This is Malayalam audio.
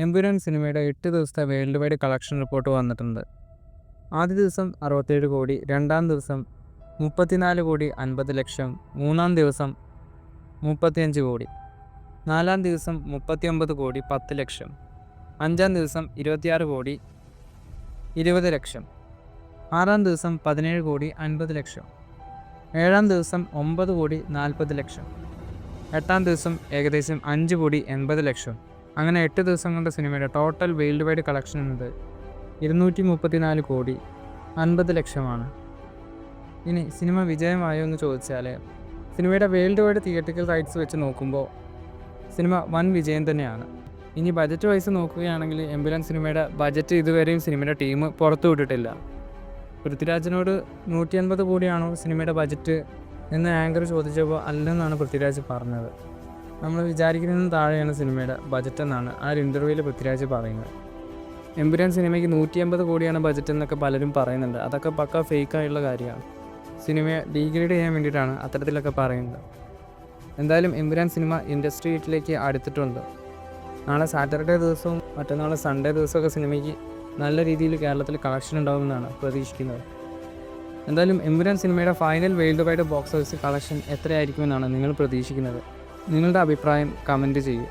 എമ്പുരാൻ സിനിമയുടെ 8 ദിവസത്തെ വേൾഡ് വൈഡ് കളക്ഷൻ റിപ്പോർട്ട് വന്നിട്ടുണ്ട്. ആദ്യ ദിവസം 67 കോടി, രണ്ടാം ദിവസം 34 കോടി 50 ലക്ഷം, മൂന്നാം ദിവസം 35 കോടി, നാലാം ദിവസം 39 കോടി 10 ലക്ഷം, അഞ്ചാം ദിവസം 26 കോടി 20 ലക്ഷം, ആറാം ദിവസം 17 കോടി 50 ലക്ഷം, ഏഴാം ദിവസം 9 കോടി 40 ലക്ഷം, എട്ടാം ദിവസം ഏകദേശം 5 കോടി 80 ലക്ഷം. അങ്ങനെ 8 ദിവസം കൊണ്ട് സിനിമയുടെ ടോട്ടൽ വേൾഡ് വൈഡ് കളക്ഷൻ എന്നത് 234 കോടി 50 ലക്ഷമാണ്. ഇനി സിനിമ വിജയമായോ എന്ന് ചോദിച്ചാൽ, സിനിമയുടെ വേൾഡ് വൈഡ് തിയേറ്ററിക്കൽ റൈറ്റ്സ് വെച്ച് നോക്കുമ്പോൾ സിനിമ വൻ വിജയം തന്നെയാണ്. ഇനി ബജറ്റ് വൈസ് നോക്കുകയാണെങ്കിൽ എമ്പുരാൻ സിനിമയുടെ ബജറ്റ് ഇതുവരെയും സിനിമയുടെ ടീം പുറത്തു വിട്ടിട്ടില്ല. പൃഥ്വിരാജിനോട് 150 കോടിയാണോ സിനിമയുടെ ബജറ്റ് എന്ന് ആങ്കർ ചോദിച്ചപ്പോൾ അല്ലെന്നാണ് പൃഥ്വിരാജ് പറഞ്ഞത്. നമ്മൾ വിചാരിക്കുന്നതിന് താഴെയാണ് സിനിമയുടെ ബജറ്റ് എന്നാണ് ആ ഒരു ഇൻ്റർവ്യൂവിൽ പൃഥ്വിരാജ് പറയുന്നത്. എമ്പുരാൻ സിനിമയ്ക്ക് 150 കോടിയാണ് ബജറ്റ് എന്നൊക്കെ പലരും പറയുന്നുണ്ട്. അതൊക്കെ പക്ക ഫേക്കായുള്ള കാര്യമാണ്. സിനിമയെ ഡീഗ്രേഡ് ചെയ്യാൻ വേണ്ടിയിട്ടാണ് അത്തരത്തിലൊക്കെ പറയുന്നത്. എന്തായാലും എമ്പുരാൻ സിനിമ ഇൻഡസ്ട്രി വീട്ടിലേക്ക് അടുത്തിട്ടുണ്ട്. നാളെ സാറ്റർഡേ ദിവസവും മറ്റന്നാൾ സൺഡേ ദിവസമൊക്കെ സിനിമയ്ക്ക് നല്ല രീതിയിൽ കേരളത്തിൽ കളക്ഷൻ ഉണ്ടാകുമെന്നാണ് പ്രതീക്ഷിക്കുന്നത്. എന്തായാലും എമ്പുരാൻ സിനിമയുടെ final worldwide box office collection എത്രയായിരിക്കുമെന്നാണ് നിങ്ങൾ പ്രതീക്ഷിക്കുന്നത്? നിങ്ങളുടെ അഭിപ്രായം കമൻറ്റ് ചെയ്യൂ.